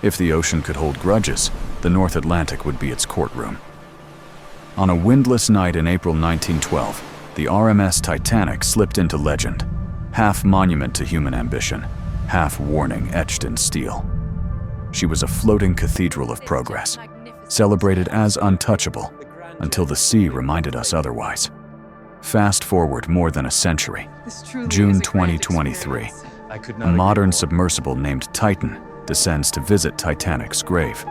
If the ocean could hold grudges, the North Atlantic would be its courtroom. On a windless night in April 1912, the RMS Titanic slipped into legend, half monument to human ambition, half warning etched in steel. She was a floating cathedral of progress, celebrated as untouchable until the sea reminded us otherwise. Fast forward more than a century. June 2023, a modern submersible named Titan descends to visit Titanic's grave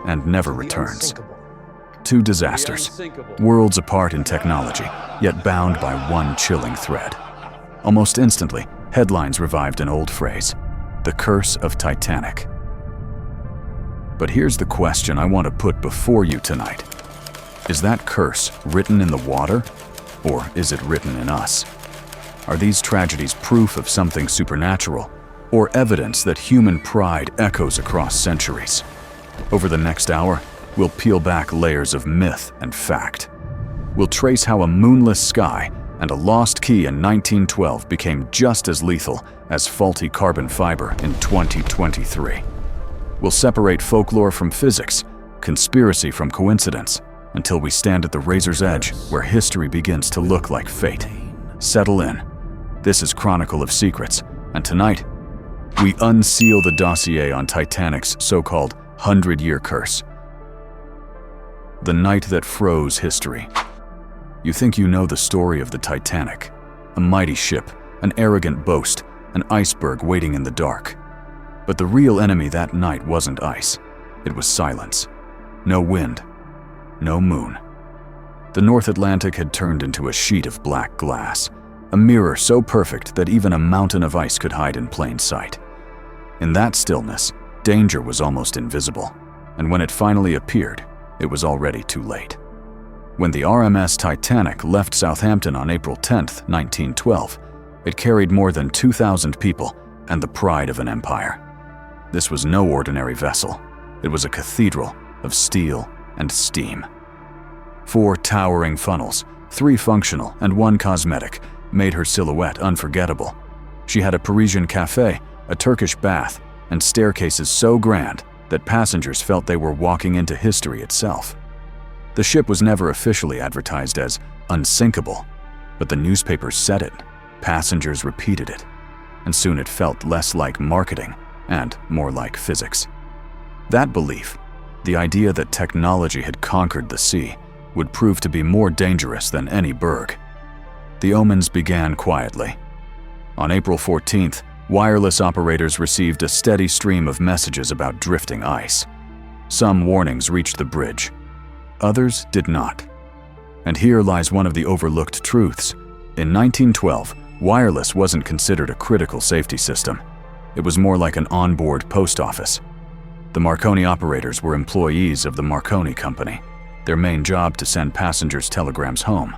and never returns. Two disasters, worlds apart in technology, yet bound by one chilling thread. Almost instantly, headlines revived an old phrase, the curse of Titanic. But here's the question I want to put before you tonight. Is that curse written in the water, or is it written in us? Are these tragedies proof of something supernatural, or evidence that human pride echoes across centuries? Over the next hour, we'll peel back layers of myth and fact. We'll trace how a moonless sky and a lost key in 1912 became just as lethal as faulty carbon fiber in 2023. We'll separate folklore from physics, conspiracy from coincidence, until we stand at the razor's edge where history begins to look like fate. Settle in. This is Chronicle of Secrets, and tonight, we unseal the dossier on Titanic's so-called 100-year curse. The night that froze history. You think you know the story of the Titanic, a mighty ship, an arrogant boast, an iceberg waiting in the dark. But the real enemy that night wasn't ice. It was silence. No wind. No moon. The North Atlantic had turned into a sheet of black glass, a mirror so perfect that even a mountain of ice could hide in plain sight. In that stillness, danger was almost invisible, and when it finally appeared, it was already too late. When the RMS Titanic left Southampton on April 10, 1912, it carried more than 2,000 people and the pride of an empire. This was no ordinary vessel. It was a cathedral of steel and steam. 4 towering funnels, 3 functional and 1 cosmetic, made her silhouette unforgettable. She had a Parisian cafe, a Turkish bath, and staircases so grand that passengers felt they were walking into history itself. The ship was never officially advertised as Unsinkable, but the newspapers said it, passengers repeated it, and soon it felt less like marketing and more like physics. That belief, the idea that technology had conquered the sea, would prove to be more dangerous than any Berg. The omens began quietly. On April 14th, wireless operators received a steady stream of messages about drifting ice. Some warnings reached the bridge. Others did not. And here lies one of the overlooked truths. In 1912, wireless wasn't considered a critical safety system. It was more like an onboard post office. The Marconi operators were employees of the Marconi Company, their main job to send passengers' telegrams home.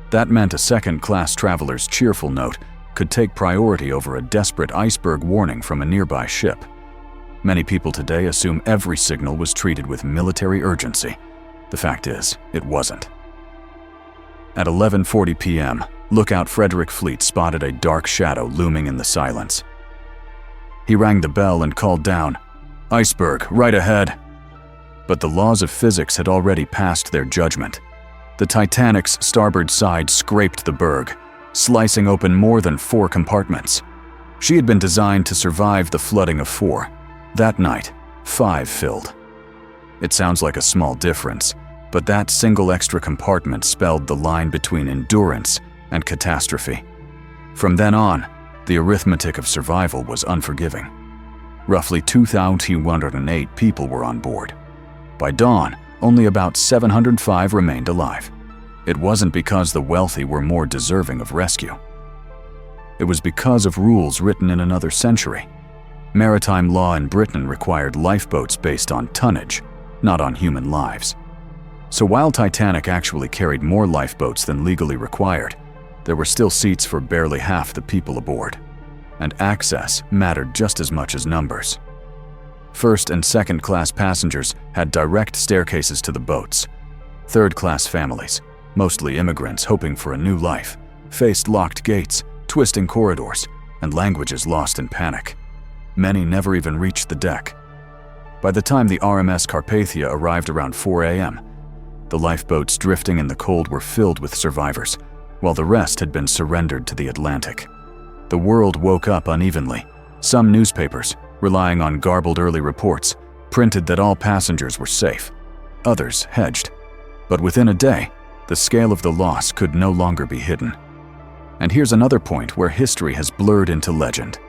That meant a second-class traveler's cheerful note could take priority over a desperate iceberg warning from a nearby ship. Many people today assume every signal was treated with military urgency. The fact is, it wasn't. At 11:40 p.m., lookout Frederick Fleet spotted a dark shadow looming in the silence. He rang the bell and called down, "Iceberg, right ahead." But the laws of physics had already passed their judgment. The Titanic's starboard side scraped the Berg, slicing open more than 4 compartments. She had been designed to survive the flooding of 4. That night, 5 filled. It sounds like a small difference, but that single extra compartment spelled the line between endurance and catastrophe. From then on, the arithmetic of survival was unforgiving. Roughly 2,208 people were on board. By dawn, only about 705 remained alive. It wasn't because the wealthy were more deserving of rescue. It was because of rules written in another century. Maritime law in Britain required lifeboats based on tonnage, not on human lives. So while Titanic actually carried more lifeboats than legally required, there were still seats for barely half the people aboard, and access mattered just as much as numbers. First and second class passengers had direct staircases to the boats. Third class families, mostly immigrants hoping for a new life, faced locked gates, twisting corridors, and languages lost in panic. Many never even reached the deck. By the time the RMS Carpathia arrived around 4 a.m., the lifeboats drifting in the cold were filled with survivors, while the rest had been surrendered to the Atlantic. The world woke up unevenly. Some newspapers, relying on garbled early reports, printed that all passengers were safe. Others hedged. But within a day, the scale of the loss could no longer be hidden. And here's another point where history has blurred into legend.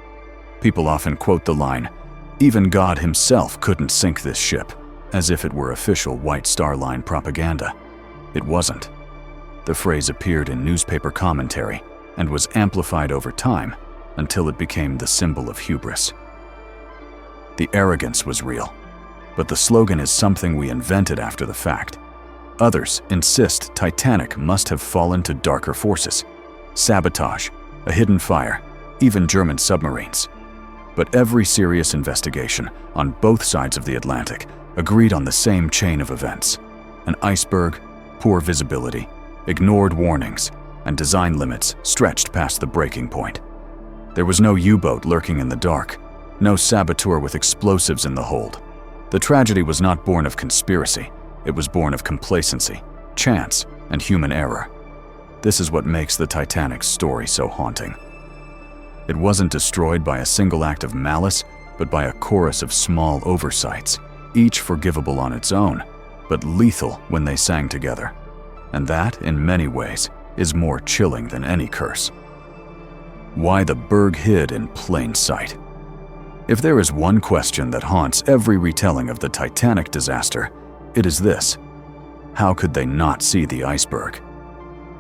People often quote the line, "Even God himself couldn't sink this ship," as if it were official White Star Line propaganda. It wasn't. The phrase appeared in newspaper commentary and was amplified over time until it became the symbol of hubris. The arrogance was real, but the slogan is something we invented after the fact. Others insist Titanic must have fallen to darker forces, sabotage, a hidden fire, even German submarines. But every serious investigation on both sides of the Atlantic agreed on the same chain of events: an iceberg, poor visibility, ignored warnings, and design limits stretched past the breaking point. There was no U-boat lurking in the dark, no saboteur with explosives in the hold. The tragedy was not born of conspiracy, it was born of complacency, chance, and human error. This is what makes the Titanic's story so haunting. It wasn't destroyed by a single act of malice, but by a chorus of small oversights, each forgivable on its own, but lethal when they sang together. And that, in many ways, is more chilling than any curse. Why the Berg hid in plain sight? If there is one question that haunts every retelling of the Titanic disaster, it is this: how could they not see the iceberg?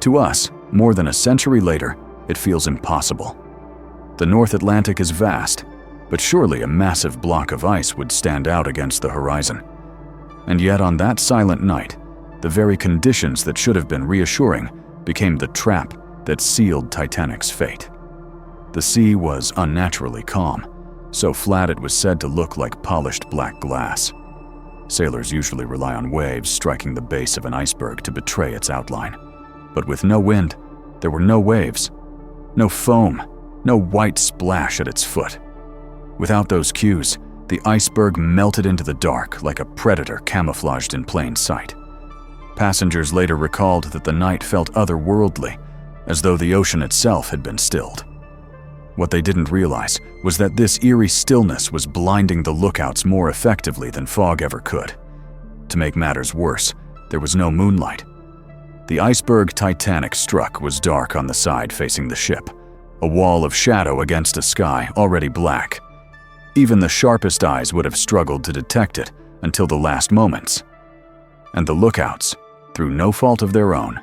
To us, more than a century later, it feels impossible. The North Atlantic is vast, but surely a massive block of ice would stand out against the horizon. And yet on that silent night, the very conditions that should have been reassuring became the trap that sealed Titanic's fate. The sea was unnaturally calm, so flat it was said to look like polished black glass. Sailors usually rely on waves striking the base of an iceberg to betray its outline. But with no wind, there were no waves, no foam, no white splash at its foot. Without those cues, the iceberg melted into the dark like a predator camouflaged in plain sight. Passengers later recalled that the night felt otherworldly, as though the ocean itself had been stilled. What they didn't realize was that this eerie stillness was blinding the lookouts more effectively than fog ever could. To make matters worse, there was no moonlight. The iceberg Titanic struck was dark on the side facing the ship, a wall of shadow against a sky already black. Even the sharpest eyes would have struggled to detect it until the last moments. And the lookouts, through no fault of their own,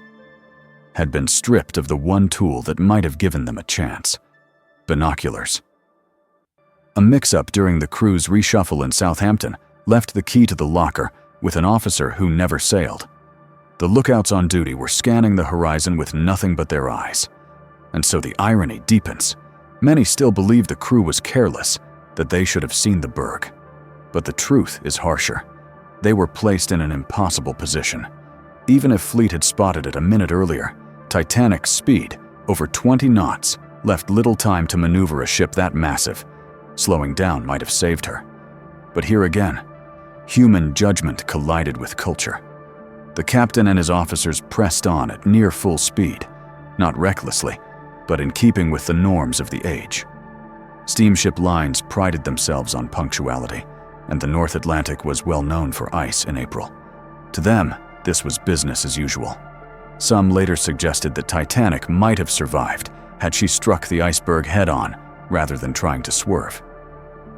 had been stripped of the one tool that might have given them a chance: binoculars. A mix-up during the crew's reshuffle in Southampton left the key to the locker with an officer who never sailed. The lookouts on duty were scanning the horizon with nothing but their eyes. And so the irony deepens. Many still believe the crew was careless, that they should have seen the Berg. But the truth is harsher. They were placed in an impossible position. Even if Fleet had spotted it a minute earlier, Titanic's speed, over 20 knots, left little time to maneuver a ship that massive. Slowing down might have saved her. But here again, human judgment collided with culture. The captain and his officers pressed on at near full speed, not recklessly, but in keeping with the norms of the age. Steamship lines prided themselves on punctuality, and the North Atlantic was well known for ice in April. To them, this was business as usual. Some later suggested that Titanic might have survived had she struck the iceberg head-on rather than trying to swerve.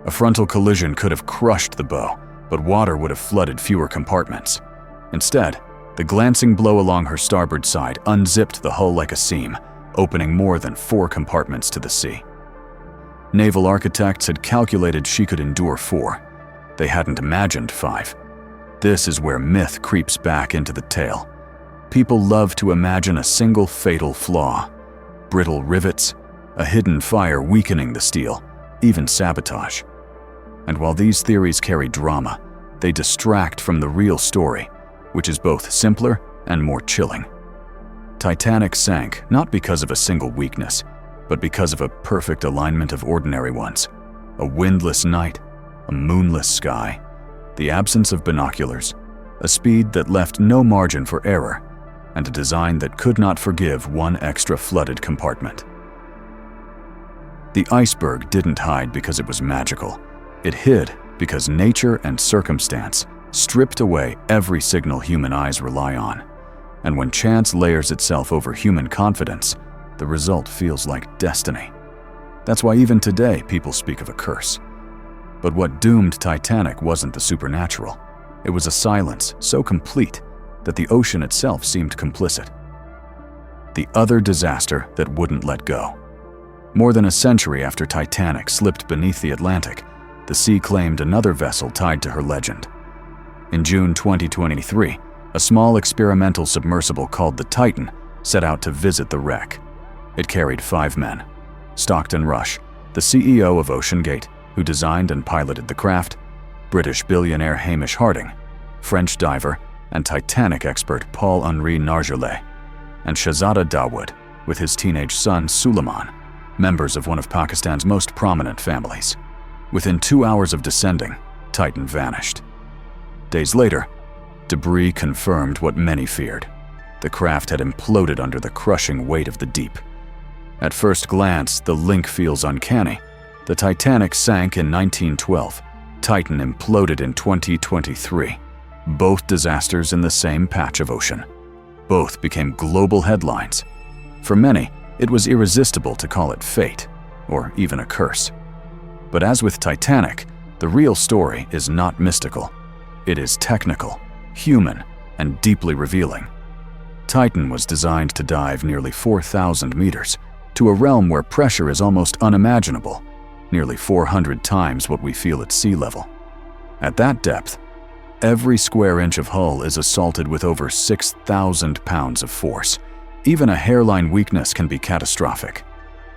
A frontal collision could have crushed the bow, but water would have flooded fewer compartments. Instead, the glancing blow along her starboard side unzipped the hull like a seam, opening more than 4 compartments to the sea. Naval architects had calculated she could endure 4. They hadn't imagined 5. This is where myth creeps back into the tale. People love to imagine a single fatal flaw: brittle rivets, a hidden fire weakening the steel, even sabotage. And while these theories carry drama, they distract from the real story, which is both simpler and more chilling. Titanic sank not because of a single weakness, but because of a perfect alignment of ordinary ones: a windless night, a moonless sky, the absence of binoculars, a speed that left no margin for error, and a design that could not forgive one extra flooded compartment. The iceberg didn't hide because it was magical. It hid because nature and circumstance stripped away every signal human eyes rely on. And when chance layers itself over human confidence, the result feels like destiny. That's why even today people speak of a curse. But what doomed Titanic wasn't the supernatural. It was a silence so complete that the ocean itself seemed complicit. The other disaster that wouldn't let go. More than a century after Titanic slipped beneath the Atlantic, the sea claimed another vessel tied to her legend. In June 2023, a small experimental submersible called the Titan set out to visit the wreck. It carried 5 men: Stockton Rush, the CEO of OceanGate, who designed and piloted the craft; British billionaire Hamish Harding; French diver and Titanic expert Paul-Henri Nargeolet; and Shahzada Dawood, with his teenage son Suleiman, members of one of Pakistan's most prominent families. Within 2 hours of descending, Titan vanished. Days later, debris confirmed what many feared. The craft had imploded under the crushing weight of the deep. At first glance, the link feels uncanny. The Titanic sank in 1912. Titan imploded in 2023. Both disasters in the same patch of ocean. Both became global headlines. For many, it was irresistible to call it fate, or even a curse. But as with Titanic, the real story is not mystical. It is technical, human, and deeply revealing. Titan was designed to dive nearly 4,000 meters, to a realm where pressure is almost unimaginable, nearly 400 times what we feel at sea level. At that depth, every square inch of hull is assaulted with over 6,000 pounds of force. Even a hairline weakness can be catastrophic.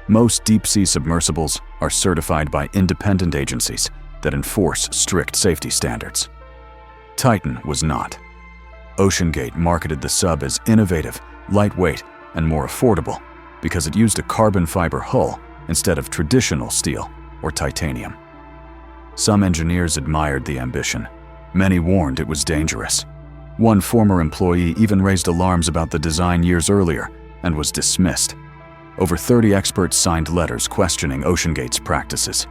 Most deep-sea submersibles are certified by independent agencies that enforce strict safety standards. Titan was not. OceanGate marketed the sub as innovative, lightweight, and more affordable because it used a carbon fiber hull instead of traditional steel or titanium. Some engineers admired the ambition. Many warned it was dangerous. One former employee even raised alarms about the design years earlier and was dismissed. Over 30 experts signed letters questioning OceanGate's practices.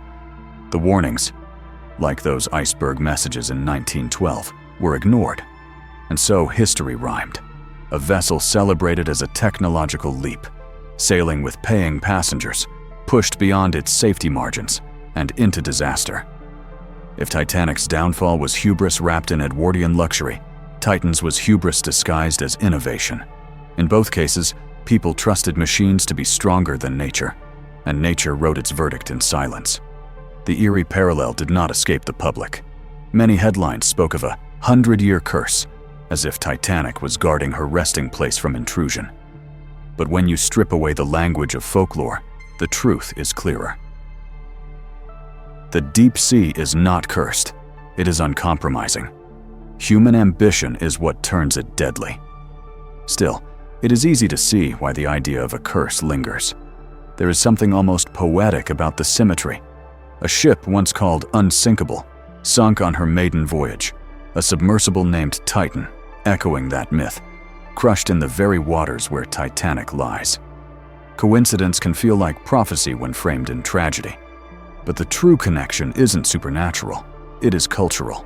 The warnings, like those iceberg messages in 1912, were ignored. And so history rhymed. A vessel celebrated as a technological leap, sailing with paying passengers, pushed beyond its safety margins and into disaster. If Titanic's downfall was hubris wrapped in Edwardian luxury, Titan's was hubris disguised as innovation. In both cases, people trusted machines to be stronger than nature, and nature wrote its verdict in silence. The eerie parallel did not escape the public. Many headlines spoke of a 100-year curse, as if Titanic was guarding her resting place from intrusion. But when you strip away the language of folklore, the truth is clearer. The deep sea is not cursed. It is uncompromising. Human ambition is what turns it deadly. Still, it is easy to see why the idea of a curse lingers. There is something almost poetic about the symmetry. A ship once called Unsinkable sunk on her maiden voyage, a submersible named Titan, echoing that myth, crushed in the very waters where Titanic lies. Coincidence can feel like prophecy when framed in tragedy. But the true connection isn't supernatural, it is cultural.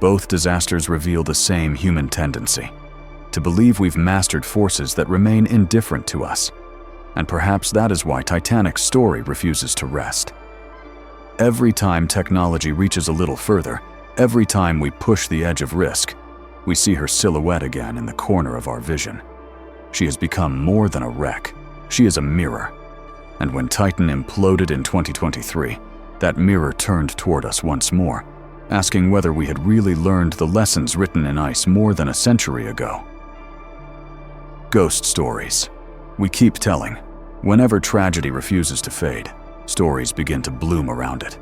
Both disasters reveal the same human tendency, to believe we've mastered forces that remain indifferent to us. And perhaps that is why Titanic's story refuses to rest. Every time technology reaches a little further, every time we push the edge of risk, we see her silhouette again in the corner of our vision. She has become more than a wreck. She is a mirror. And when Titan imploded in 2023, that mirror turned toward us once more, asking whether we had really learned the lessons written in ice more than a century ago. Ghost stories. We keep telling. Whenever tragedy refuses to fade, stories begin to bloom around it.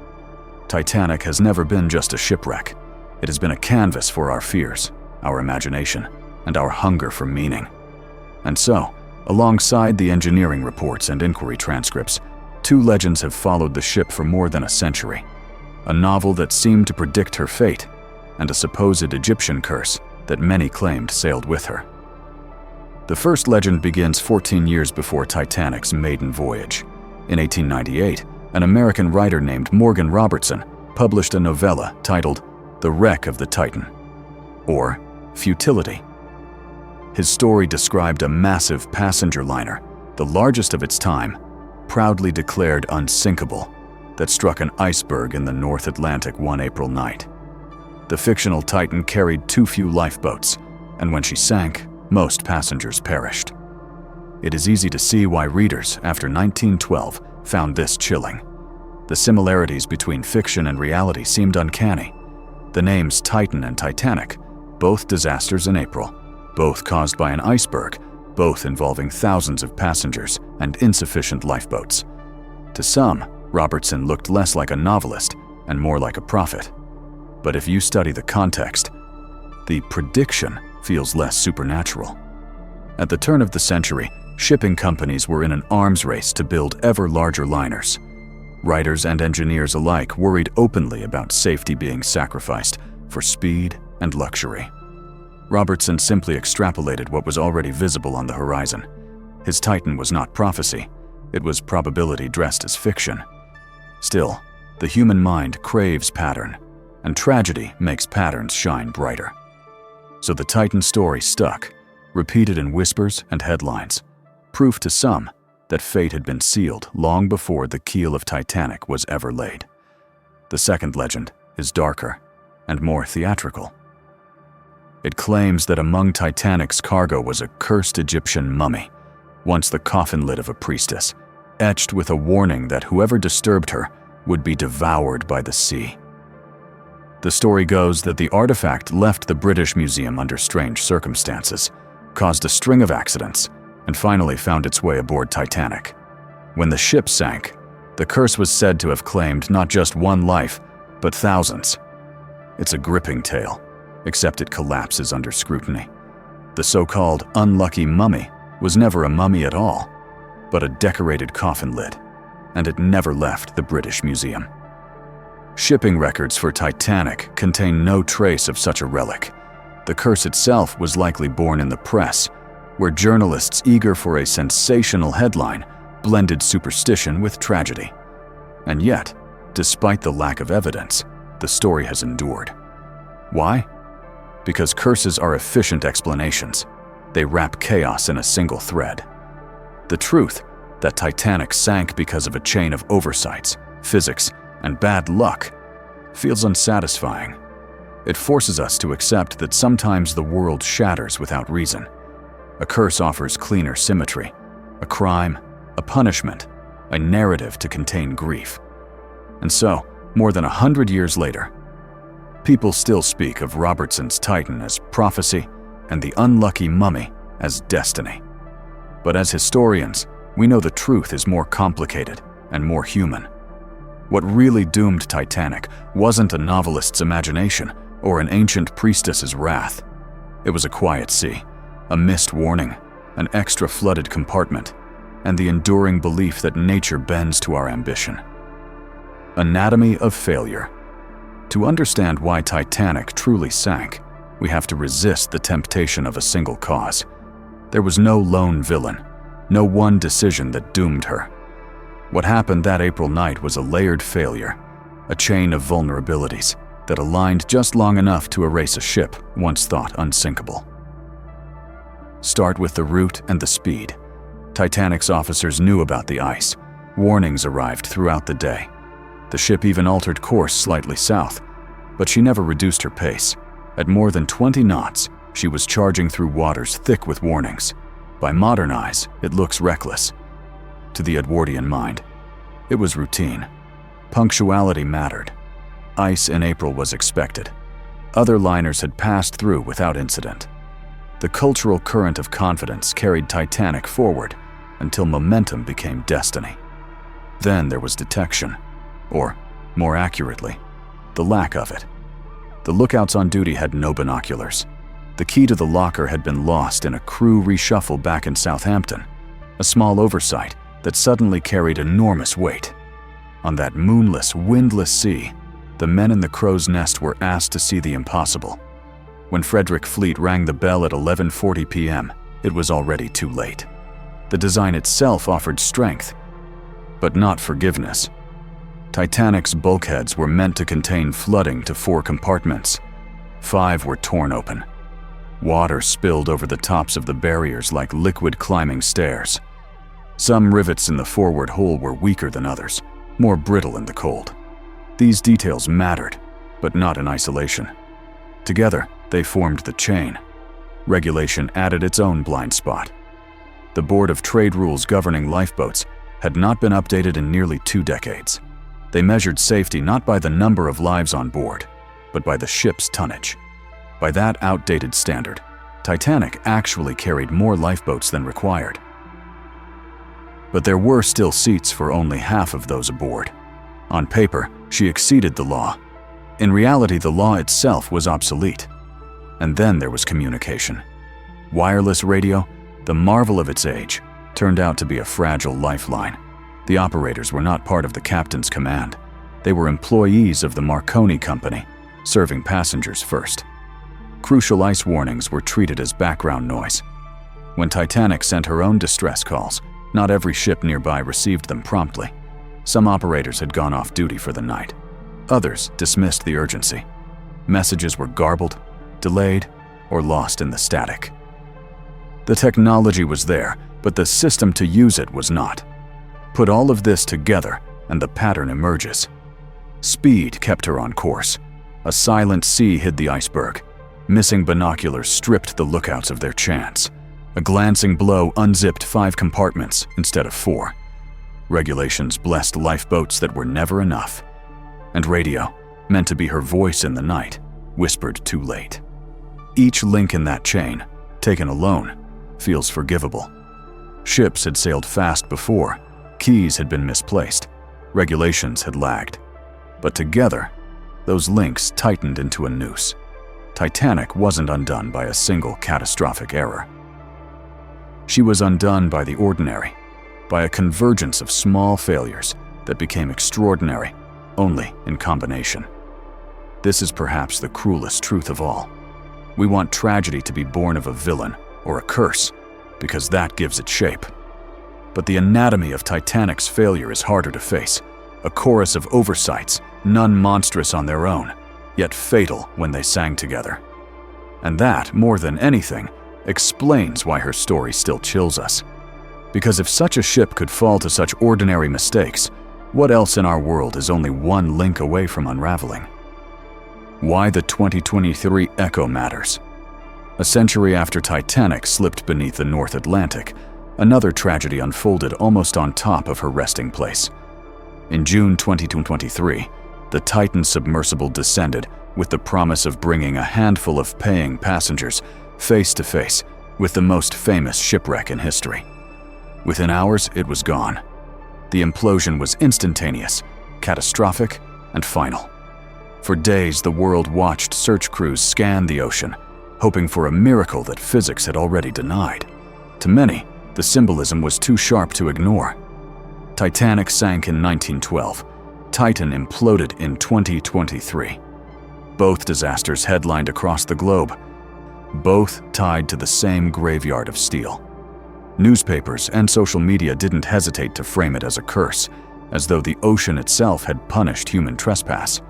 Titanic has never been just a shipwreck. It has been a canvas for our fears, our imagination, and our hunger for meaning. And so, alongside the engineering reports and inquiry transcripts, 2 legends have followed the ship for more than a century. A novel that seemed to predict her fate, and a supposed Egyptian curse that many claimed sailed with her. The first legend begins 14 years before Titanic's maiden voyage. In 1898, an American writer named Morgan Robertson published a novella titled The Wreck of the Titan, or Futility. His story described a massive passenger liner, the largest of its time, proudly declared unsinkable, that struck an iceberg in the North Atlantic one April night. The fictional Titan carried too few lifeboats, and when she sank, most passengers perished. It is easy to see why readers, after 1912, found this chilling. The similarities between fiction and reality seemed uncanny. The names Titan and Titanic, both disasters in April, both caused by an iceberg, both involving thousands of passengers and insufficient lifeboats. To some, Robertson looked less like a novelist and more like a prophet. But if you study the context, the prediction feels less supernatural. At the turn of the century, shipping companies were in an arms race to build ever larger liners. Writers and engineers alike worried openly about safety being sacrificed for speed and luxury. Robertson simply extrapolated what was already visible on the horizon. His Titan was not prophecy, it was probability dressed as fiction. Still, the human mind craves pattern, and tragedy makes patterns shine brighter. So the Titan story stuck, repeated in whispers and headlines, proof to some that fate had been sealed long before the keel of Titanic was ever laid. The second legend is darker and more theatrical. It claims that among Titanic's cargo was a cursed Egyptian mummy, once the coffin lid of a priestess, etched with a warning that whoever disturbed her would be devoured by the sea. The story goes that the artifact left the British Museum under strange circumstances, caused a string of accidents, and finally found its way aboard Titanic. When the ship sank, the curse was said to have claimed not just one life, but thousands. It's a gripping tale, except it collapses under scrutiny. The so-called unlucky mummy was never a mummy at all, but a decorated coffin lid, and it never left the British Museum. Shipping records for Titanic contain no trace of such a relic. The curse itself was likely born in the press, where journalists eager for a sensational headline blended superstition with tragedy. And yet, despite the lack of evidence, the story has endured. Why? Because curses are efficient explanations. They wrap chaos in a single thread. The truth that Titanic sank because of a chain of oversights, physics, and bad luck feels unsatisfying. It forces us to accept that sometimes the world shatters without reason. A curse offers cleaner symmetry, a crime, a punishment, a narrative to contain grief. And so, more than 100 years later, people still speak of Robertson's Titan as prophecy and the unlucky mummy as destiny. But as historians, we know the truth is more complicated and more human. What really doomed Titanic wasn't a novelist's imagination or an ancient priestess's wrath. It was a quiet sea, a missed warning, an extra flooded compartment, and the enduring belief that nature bends to our ambition. Anatomy of failure. To understand why Titanic truly sank, we have to resist the temptation of a single cause. There was no lone villain, no one decision that doomed her. What happened that April night was a layered failure, a chain of vulnerabilities that aligned just long enough to erase a ship once thought unsinkable. Start with the route and the speed. Titanic's officers knew about the ice. Warnings arrived throughout the day. The ship even altered course slightly south, but she never reduced her pace. At more than 20 knots, she was charging through waters thick with warnings. By modern eyes, it looks reckless. To the Edwardian mind, it was routine. Punctuality mattered. Ice in April was expected. Other liners had passed through without incident. The cultural current of confidence carried Titanic forward until momentum became destiny. Then there was detection, or, more accurately, the lack of it. The lookouts on duty had no binoculars. The key to the locker had been lost in a crew reshuffle back in Southampton, a small oversight that suddenly carried enormous weight. On that moonless, windless sea, the men in the crow's nest were asked to see the impossible. When Frederick Fleet rang the bell at 11:40 p.m., it was already too late. The design itself offered strength, but not forgiveness. Titanic's bulkheads were meant to contain flooding to 4 compartments. 5 were torn open. Water spilled over the tops of the barriers like liquid climbing stairs. Some rivets in the forward hull were weaker than others, more brittle in the cold. These details mattered, but not in isolation. Together, they formed the chain. Regulation added its own blind spot. The Board of Trade rules governing lifeboats had not been updated in nearly 2 decades. They measured safety not by the number of lives on board, but by the ship's tonnage. By that outdated standard, Titanic actually carried more lifeboats than required. But there were still seats for only half of those aboard. On paper, she exceeded the law. In reality, the law itself was obsolete. And then there was communication. Wireless radio, the marvel of its age, turned out to be a fragile lifeline. The operators were not part of the captain's command. They were employees of the Marconi Company, serving passengers first. Crucial ice warnings were treated as background noise. When Titanic sent her own distress calls, not every ship nearby received them promptly. Some operators had gone off duty for the night. Others dismissed the urgency. Messages were garbled, delayed, or lost in the static. The technology was there, but the system to use it was not. Put all of this together, and the pattern emerges. Speed kept her on course. A silent sea hid the iceberg. Missing binoculars stripped the lookouts of their chance. A glancing blow unzipped 5 compartments instead of 4. Regulations blessed lifeboats that were never enough. And radio, meant to be her voice in the night, whispered too late. Each link in that chain, taken alone, feels forgivable. Ships had sailed fast before, keys had been misplaced, regulations had lagged. But together, those links tightened into a noose. Titanic wasn't undone by a single catastrophic error. She was undone by the ordinary, by a convergence of small failures that became extraordinary only in combination. This is perhaps the cruelest truth of all. We want tragedy to be born of a villain or a curse, because that gives it shape. But the anatomy of Titanic's failure is harder to face. A chorus of oversights, none monstrous on their own, yet fatal when they sang together. And that, more than anything, explains why her story still chills us. Because if such a ship could fall to such ordinary mistakes, what else in our world is only one link away from unraveling? Why the 2023 echo matters. A century after Titanic slipped beneath the North Atlantic, another tragedy unfolded almost on top of her resting place. In June 2023, the Titan submersible descended with the promise of bringing a handful of paying passengers face to face with the most famous shipwreck in history. Within hours, it was gone. The implosion was instantaneous, catastrophic, and final. For days, the world watched search crews scan the ocean, hoping for a miracle that physics had already denied. To many, the symbolism was too sharp to ignore. Titanic sank in 1912. Titan imploded in 2023. Both disasters headlined across the globe, both tied to the same graveyard of steel. Newspapers and social media didn't hesitate to frame it as a curse, as though the ocean itself had punished human trespass.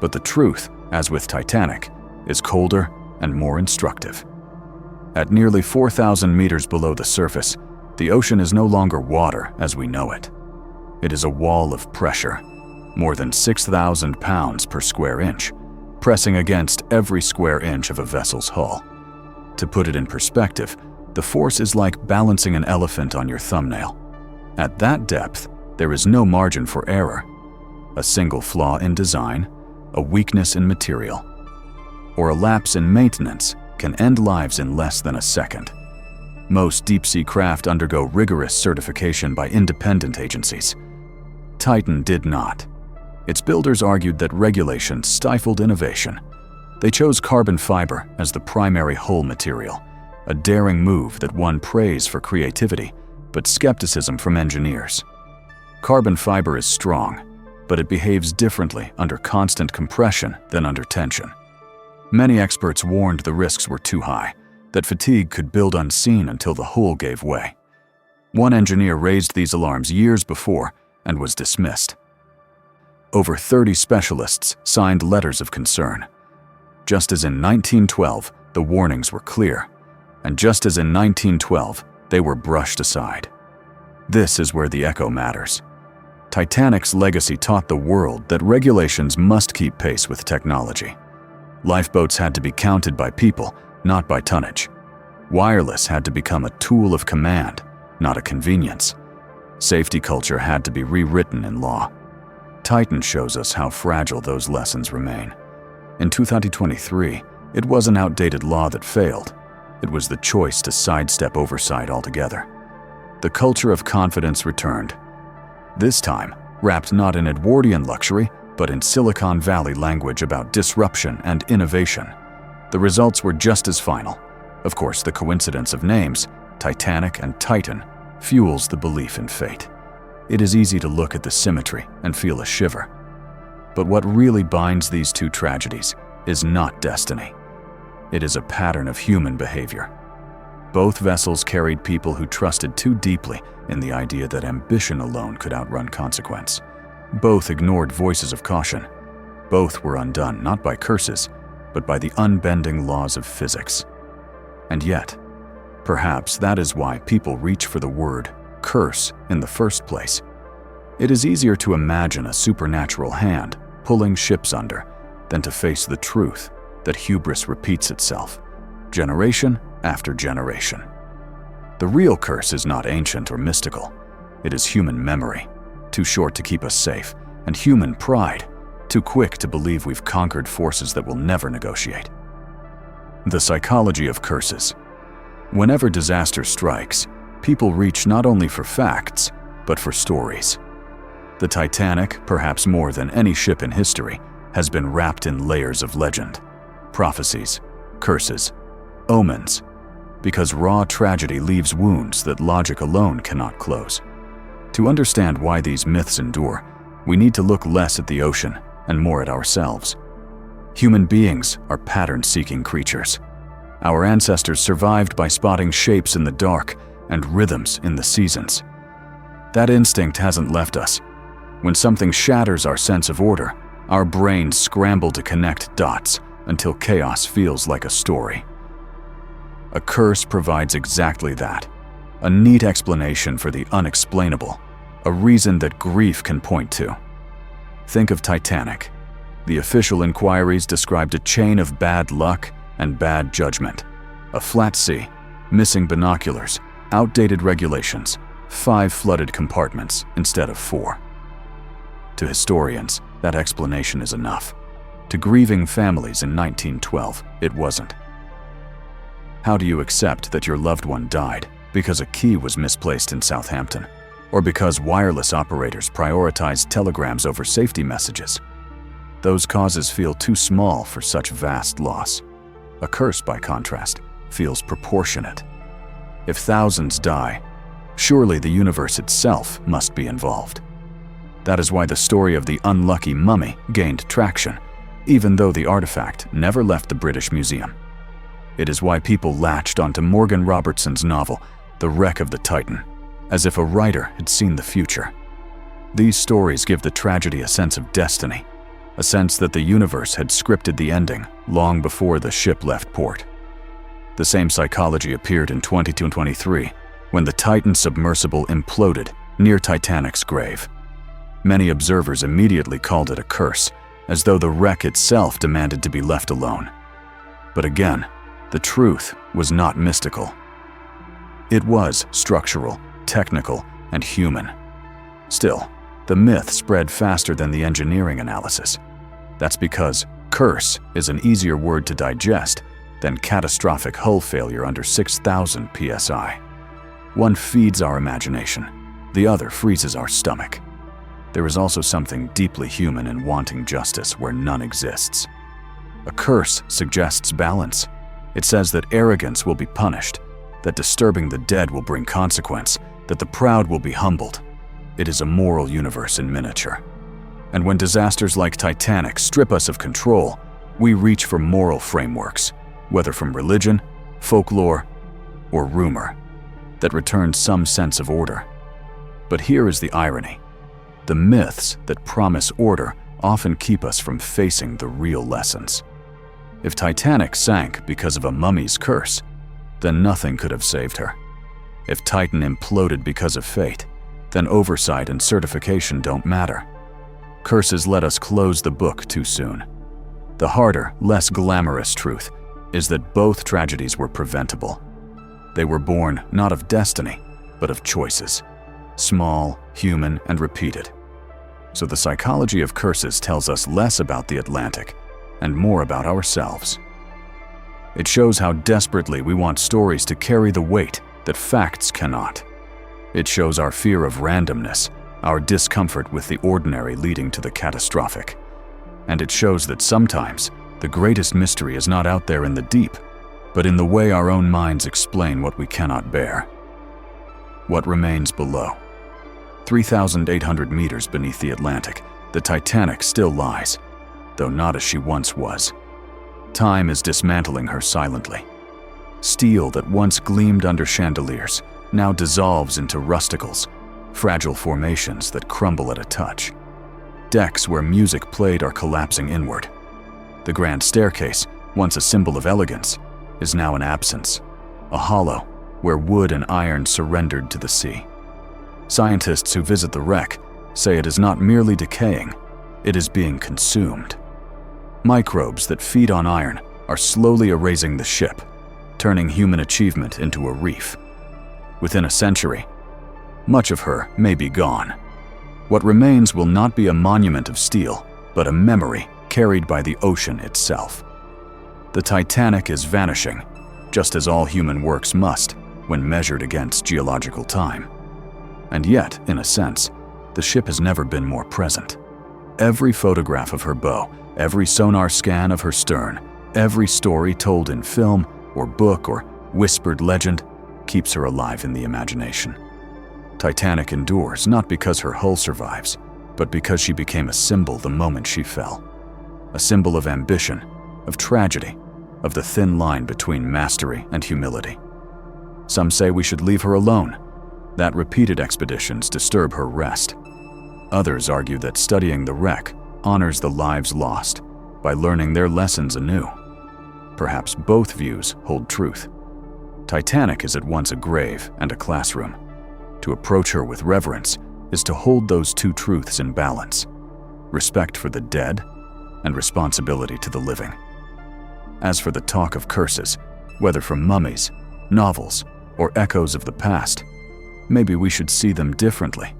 But the truth, as with Titanic, is colder and more instructive. At nearly 4,000 meters below the surface, the ocean is no longer water as we know it. It is a wall of pressure, more than 6,000 pounds per square inch, pressing against every square inch of a vessel's hull. To put it in perspective, the force is like balancing an elephant on your thumbnail. At that depth, there is no margin for error. A single flaw in design, a weakness in material, or a lapse in maintenance can end lives in less than a second. Most deep-sea craft undergo rigorous certification by independent agencies. Titan did not. Its builders argued that regulations stifled innovation. They chose carbon fiber as the primary hull material, a daring move that won praise for creativity, but skepticism from engineers. Carbon fiber is strong, but it behaves differently under constant compression than under tension. Many experts warned the risks were too high, that fatigue could build unseen until the hull gave way. One engineer raised these alarms years before and was dismissed. Over 30 specialists signed letters of concern. Just as in 1912, the warnings were clear, and just as in 1912, they were brushed aside. This is where the echo matters. Titanic's legacy taught the world that regulations must keep pace with technology. Lifeboats had to be counted by people, not by tonnage. Wireless had to become a tool of command, not a convenience. Safety culture had to be rewritten in law. Titan shows us how fragile those lessons remain. In 2023, it was an outdated law that failed. It was the choice to sidestep oversight altogether. The culture of confidence returned. This time, wrapped not in Edwardian luxury, but in Silicon Valley language about disruption and innovation. The results were just as final. Of course, the coincidence of names, Titanic and Titan, fuels the belief in fate. It is easy to look at the symmetry and feel a shiver. But what really binds these two tragedies is not destiny. It is a pattern of human behavior. Both vessels carried people who trusted too deeply in the idea that ambition alone could outrun consequence. Both ignored voices of caution. Both were undone not by curses, but by the unbending laws of physics. And yet, perhaps that is why people reach for the word curse in the first place. It is easier to imagine a supernatural hand pulling ships under than to face the truth that hubris repeats itself, generation after generation. The real curse is not ancient or mystical. It is human memory, too short to keep us safe, and human pride, too quick to believe we've conquered forces that will never negotiate. The psychology of curses. Whenever disaster strikes, people reach not only for facts, but for stories. The Titanic, perhaps more than any ship in history, has been wrapped in layers of legend, prophecies, curses, omens, because raw tragedy leaves wounds that logic alone cannot close. To understand why these myths endure, we need to look less at the ocean and more at ourselves. Human beings are pattern-seeking creatures. Our ancestors survived by spotting shapes in the dark and rhythms in the seasons. That instinct hasn't left us. When something shatters our sense of order, our brains scramble to connect dots until chaos feels like a story. A curse provides exactly that, a neat explanation for the unexplainable, a reason that grief can point to. Think of Titanic. The official inquiries described a chain of bad luck and bad judgment. A flat sea, missing binoculars, outdated regulations, 5 flooded compartments instead of 4. To historians, that explanation is enough. To grieving families in 1912, it wasn't. How do you accept that your loved one died because a key was misplaced in Southampton, or because wireless operators prioritized telegrams over safety messages? Those causes feel too small for such vast loss. A curse, by contrast, feels proportionate. If thousands die, surely the universe itself must be involved. That is why the story of the unlucky mummy gained traction, even though the artifact never left the British Museum. It is why people latched onto Morgan Robertson's novel, The Wreck of the Titan, as if a writer had seen the future. These stories give the tragedy a sense of destiny, a sense that the universe had scripted the ending long before the ship left port. The same psychology appeared in 2023, when the Titan submersible imploded near Titanic's grave. Many observers immediately called it a curse, as though the wreck itself demanded to be left alone. But again, the truth was not mystical. It was structural, technical, and human. Still, the myth spread faster than the engineering analysis. That's because curse is an easier word to digest than catastrophic hull failure under 6,000 psi. One feeds our imagination, the other freezes our stomach. There is also something deeply human in wanting justice where none exists. A curse suggests balance. It says that arrogance will be punished, that disturbing the dead will bring consequence, that the proud will be humbled. It is a moral universe in miniature. And when disasters like Titanic strip us of control, we reach for moral frameworks, whether from religion, folklore, or rumor, that return some sense of order. But here is the irony. The myths that promise order often keep us from facing the real lessons. If Titanic sank because of a mummy's curse, then nothing could have saved her. If Titan imploded because of fate, then oversight and certification don't matter. Curses let us close the book too soon. The harder, less glamorous truth is that both tragedies were preventable. They were born not of destiny, but of choices. Small, human, and repeated. So the psychology of curses tells us less about the Atlantic and more about ourselves. It shows how desperately we want stories to carry the weight that facts cannot. It shows our fear of randomness, our discomfort with the ordinary leading to the catastrophic. And it shows that sometimes the greatest mystery is not out there in the deep, but in the way our own minds explain what we cannot bear. What remains below? 3,800 meters beneath the Atlantic, the Titanic still lies, though not as she once was. Time is dismantling her silently. Steel that once gleamed under chandeliers now dissolves into rusticles, fragile formations that crumble at a touch. Decks where music played are collapsing inward. The grand staircase, once a symbol of elegance, is now an absence, a hollow where wood and iron surrendered to the sea. Scientists who visit the wreck say it is not merely decaying, it is being consumed. Microbes that feed on iron are slowly erasing the ship, turning human achievement into a reef. Within a century, much of her may be gone. What remains will not be a monument of steel, but a memory carried by the ocean itself. The Titanic is vanishing, just as all human works must when measured against geological time. And yet, in a sense, the ship has never been more present. Every photograph of her bow, every sonar scan of her stern, every story told in film or book or whispered legend keeps her alive in the imagination. Titanic endures not because her hull survives, but because she became a symbol the moment she fell. A symbol of ambition, of tragedy, of the thin line between mastery and humility. Some say we should leave her alone, that repeated expeditions disturb her rest. Others argue that studying the wreck honors the lives lost by learning their lessons anew. Perhaps both views hold truth. Titanic is at once a grave and a classroom. To approach her with reverence is to hold those two truths in balance: respect for the dead and responsibility to the living. As for the talk of curses, whether from mummies, novels, or echoes of the past, maybe we should see them differently.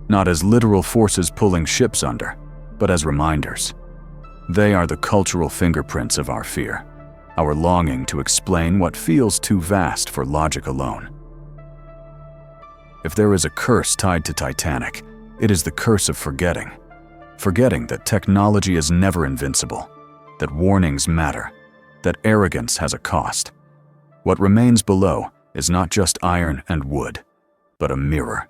Not as literal forces pulling ships under, but as reminders. They are the cultural fingerprints of our fear, our longing to explain what feels too vast for logic alone. If there is a curse tied to Titanic, it is the curse of forgetting. Forgetting that technology is never invincible, that warnings matter, that arrogance has a cost. What remains below is not just iron and wood, but a mirror.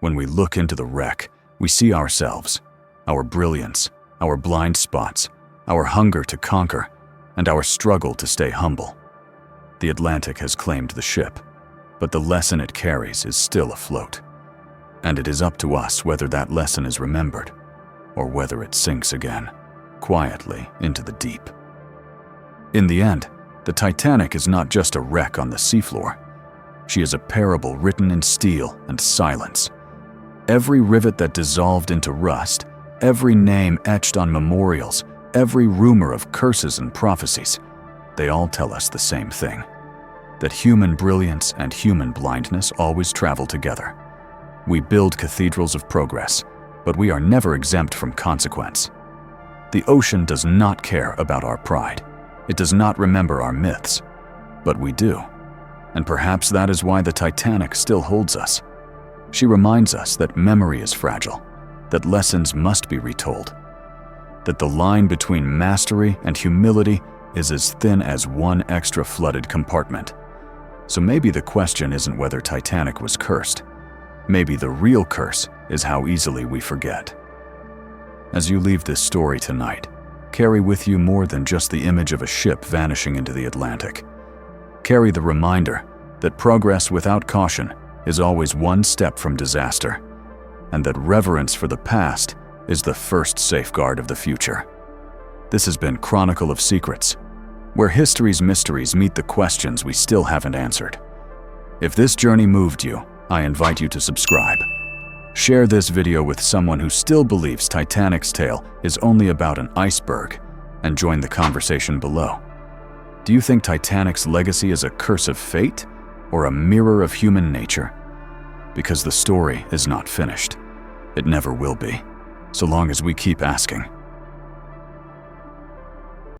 When we look into the wreck, we see ourselves, our brilliance, our blind spots, our hunger to conquer, and our struggle to stay humble. The Atlantic has claimed the ship, but the lesson it carries is still afloat. And it is up to us whether that lesson is remembered, or whether it sinks again, quietly into the deep. In the end, the Titanic is not just a wreck on the seafloor. She is a parable written in steel and silence. Every rivet that dissolved into rust, every name etched on memorials, every rumor of curses and prophecies, they all tell us the same thing: that human brilliance and human blindness always travel together. We build cathedrals of progress, but we are never exempt from consequence. The ocean does not care about our pride. It does not remember our myths, but we do. And perhaps that is why the Titanic still holds us. She reminds us that memory is fragile, that lessons must be retold, that the line between mastery and humility is as thin as one extra flooded compartment. So maybe the question isn't whether Titanic was cursed. Maybe the real curse is how easily we forget. As you leave this story tonight, carry with you more than just the image of a ship vanishing into the Atlantic. Carry the reminder that progress without caution is always one step from disaster, and that reverence for the past is the first safeguard of the future. This has been Chronicle of Secrets, where history's mysteries meet the questions we still haven't answered. If this journey moved you, I invite you to subscribe. Share this video with someone who still believes Titanic's tale is only about an iceberg, and join the conversation below. Do you think Titanic's legacy is a curse of fate or a mirror of human nature? Because the story is not finished. It never will be, so long as we keep asking.